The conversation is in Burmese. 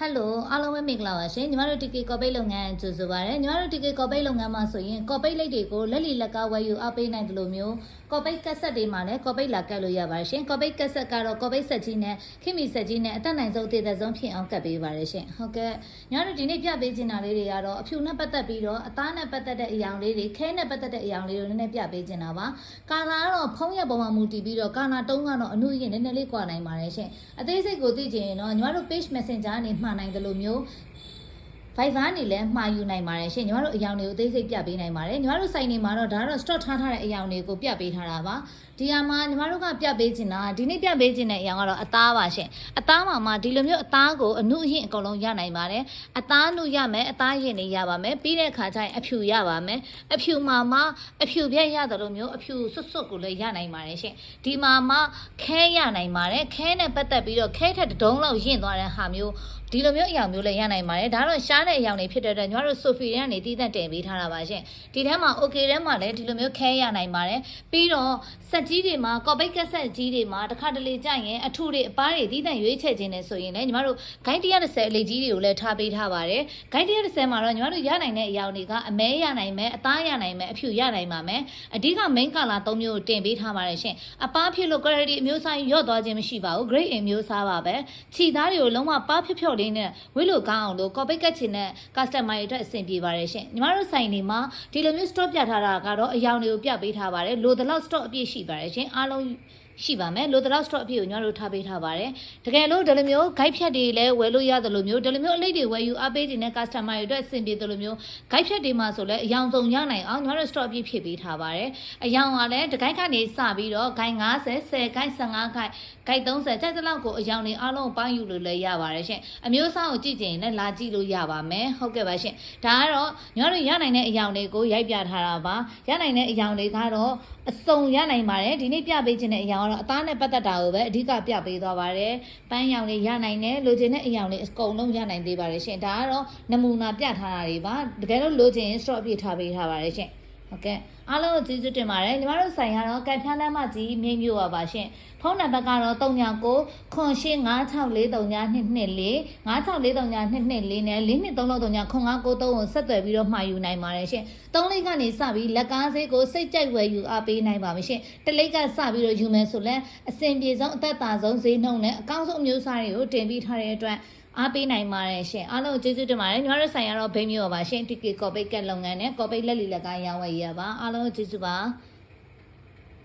Hello အားလုံးပဲမင်္ဂလာပါရှင်ညီမတို့ TK ကော်ပိတ်လုပ်ငန်းကြိုဆိုပါရစေညီမတို့ TK ကော်ပိတ်လုပ်ငန်းမှာဆိုရင်ကော်ပိတ်လိပ်တွေကိုလက်လီလက်ကဝယ်ယူအားပေးနိုင်တယ်လို့မျိုးကော်ပိတ်ကက်ဆက်တွေမှာလည်းကော်ပိတ်လာကတ်လို့ရပါတယ်ရှင်ကော်ပိတ်ကက်ဆက်ကတော့ကော်ပိတ်ဆက်ကြီးနဲ့ခင်မီဆက်ကြီးနဲ့အတက်နိုင်ဆုံးအသေးဆုံးဖြစ်အောင်ကတ်ပေးပါတယ်ရှင်ဟုတ်ကဲ့ညီမတို့ဒီနေ့ပြပေးချင်တာလေးတွေကတော့အဖြူနဲ့ပတ်သက်ပြီးတော့အသားနဲ့ပတ်သက်တဲ့အရာလေးတွေခဲနဲ့ပတ်သက်တဲ့အရာလေးတွေနည်းနည်းပြပေးချင်တာပါကာလာကတော့ဖုံးရပုံမှာမူတည်ပြီးတော့ကာလာတုံးကတော့အနုရင်နည်းနည်းလေးကွာနိုင်ပါတယ်ရှင်အသေးစိတ်ကိုသိချင်ရင်တော့ညီမတို့ page messenger ကနေမှာနိုင်တယ်လို့မျိုးViber နေလဲမှာယူနိုင်ပါတယ်ရှင်ညီမတို့အယောင်တွေကိုအသေးစိတ်ပြပေးနိုင်ပါတယ်ညီမတို့စိုက်နေမှာတော့ဒါကတော့ stock ထားတဲ့အယောင်တွေကိုပြပေးထားတာပါဒီဟာမှာညီမတို့ကပြပေးချင်တာဒီနေ့ပြပေးချင်တဲ့အယောင်ကတော့အသားပါရှင်အသားမှာဒီလိုမျိုးအသားကိုအနုအရင်အကုန်လုံးရနိုင်ပါတယ်အသားနုရမယ်အသားရင်တွေရပါမယ်ပြီးတဲ့အခါကျရင်အဖြူရပါမယ်အဖြူမှာအဖြူပြက်ရတယ်လို့မျိုးအဖြူစွတ်ကိုလည်းရနိုင်ပါတယ်ရှင်ဒီမှာခဲရနိုင်ပါတယ်ခဲနဲ့ပတ်သက်ပြီးတော့ခဲထက်တုံးလောက်ရင့်သွားတဲ့ဟာမျိုးဒီလိုမျိုးအယောင်မျိုးလည်းရနိုင်ပါတယ်ဒါတော့ရှားတဲ့အယောင်တွေဖြစ်တဲ့အတွက်ညီမတို့ Sophie ကနေတည်တတ်တင်ပေးထားတာပါရှင်ဒီထဲမှာ okay ထဲမှာလည်းဒီလိုမျိုးခဲရနိုင်ပါတယ်ပြီးတော့ဆက်ကြီးတွေမှာကော်ပိတ်ကက်ဆက်ကြီးတွေမှာတစ်ခါတလေကြရင်အထုတွေအပားတွေတည်တတ်ရွေးချယ်ခြင်းနဲ့ဆိုရင်လည်းညီမတို့ဂိုင်း130အလေးကြီးတွေကိုလည်းထားပေးထားပါတယ်ဂိုင်း130မှာတော့ညီမတို့ရနိုင်တဲ့အယောင်တွေကအမဲရနိုင်မယ်အသားရနိုင်မယ်အဖြူရနိုင်ပါမယ်အဓိက main color 3မျိုးကိုတင်ပေးထားပါတယ်ရှင်အပားဖြစ်လို့ quality အမျိုးအစားရော့သွားခြင်းမရှိပါဘူး grade အမျိုးအစားပါပဲခြိသားတွေကိုလုံးဝပါးဖြော့လေးနဲ့ဝိလို့ကောင်းအောင်လို့ကော်ပိတ်ကတ်ချင်တဲ့ customer တွေအတွက်အဆင်ပြေပါတယ်ရှင်ညီမတို့ဆိုင်တွေမှာဒီလိုမျိုး stock ပြထားတာကတော့အယောင်တွေကိုပြပေးထားပါတယ်လိုသလောက် stock အပြည့်ရှိပါတယ်ရှင်အားလုံးရှိပါမယ်လိုတလောက် stock အပြည့်ကိုညီမတို့ထားပေးထားပါတယ်တကယ်လို့ဒီလိုမျိုး guide ဖြတ်တွေလည်းဝယ်လို့ရတယ်လို့မျိုးဒီလိုမျိုးအလိပ်တွေဝယ်ယူအားပေးတဲ့ customer တွေအတွက်အဆင်ပြေတယ်လို့မျိုး guide ဖြတ်တွေမှာဆိုလည်းအယောင်စုံရနိုင်အောင်ညီမတို့ stock အပြည့်ဖြည့်ပေးထားပါတယ်အယောင်ကလည်းတကိုက်ကနေစပြီးတော့ guide 50 10 guide 15 guide 30ကြိုက်တဲ့လောက်ကိုအယောင်တွေအားလုံးပိုင်းယူလို့လည်းရပါတယ်ရှင်အမျိုးအစားကိုကြည့်ကြရင်လည်းလာကြည့်လို့ရပါမယ်ဟုတ်ကဲ့ပါရှင်ဒါကတော့ညီမတို့ရနိုင်တဲ့အယောင်တွေကိုရိုက်ပြထားတာပါရနိုင်တဲ့အယောင်တွေကတော့အစုံရနိုင်ပါတယ်ဒီနေ့ပြပေးခြင်းတဲ့အယောင်ကတော့အသားနဲ့ပတ်သက်တာကိုပဲအဓိကပြပေးသွားပါတယ်ပန်းရောင်တွေရနိုင်တယ်လိုချင်တဲ့အယောင်တွေအကုန်လုံးရနိုင်သေးပါတယ်ရှင်ဒါကတော့နမူနာပြထားတာတွေပါတကယ်လို့လိုချင်ရင် stock ပြထားပေးထားပါတယ်ရှင်ဟုတ်ကဲ့အားလုံးကိုကျေးဇူးတင်ပါတယ်ညီမတို့ဆိုင်ကတော့ကံဖျားလမ်းမကြီးမြိတ်မြို့ပါပါရှင်ဖုန်းနံပါတ်ကတော့39 985643224 9643224နဲ့4239 ကိုဆက်သွယ်ပြီးတော့မှာယူနိုင်ပါတယ်ရှင်3လိပ်ကနေစပြီးလက်ကားဈေးကိုစိတ်ကြိုက်ဝယ်ယူအားပေးနိုင်ပါမယ်ရှင်တလိပ်ကစပြီးတော့ယူမယ်ဆိုလဲအဆင်ပြေဆုံးအသက်သာဆုံးဈေးနှုန်းနဲ့အကောင်းဆုံးအမျိုးအစားတွေကိုတင်ပေးထားတဲ့အတွက်အားပေးနိုင်ပါတယ်ရှင်အားလုံးကျေးဇူးတင်ပါတယ်ညီမတို့ဆိုင်ရတော့ဘိန်းမျိုးပါရှင် TK ကော်ပိတ်ကက်လုပ်ငန်းနဲ့ကော်ပိတ်လက်လီလက်ကရောင်းဝယ်ရပါအားလုံးကျေးဇူးပါ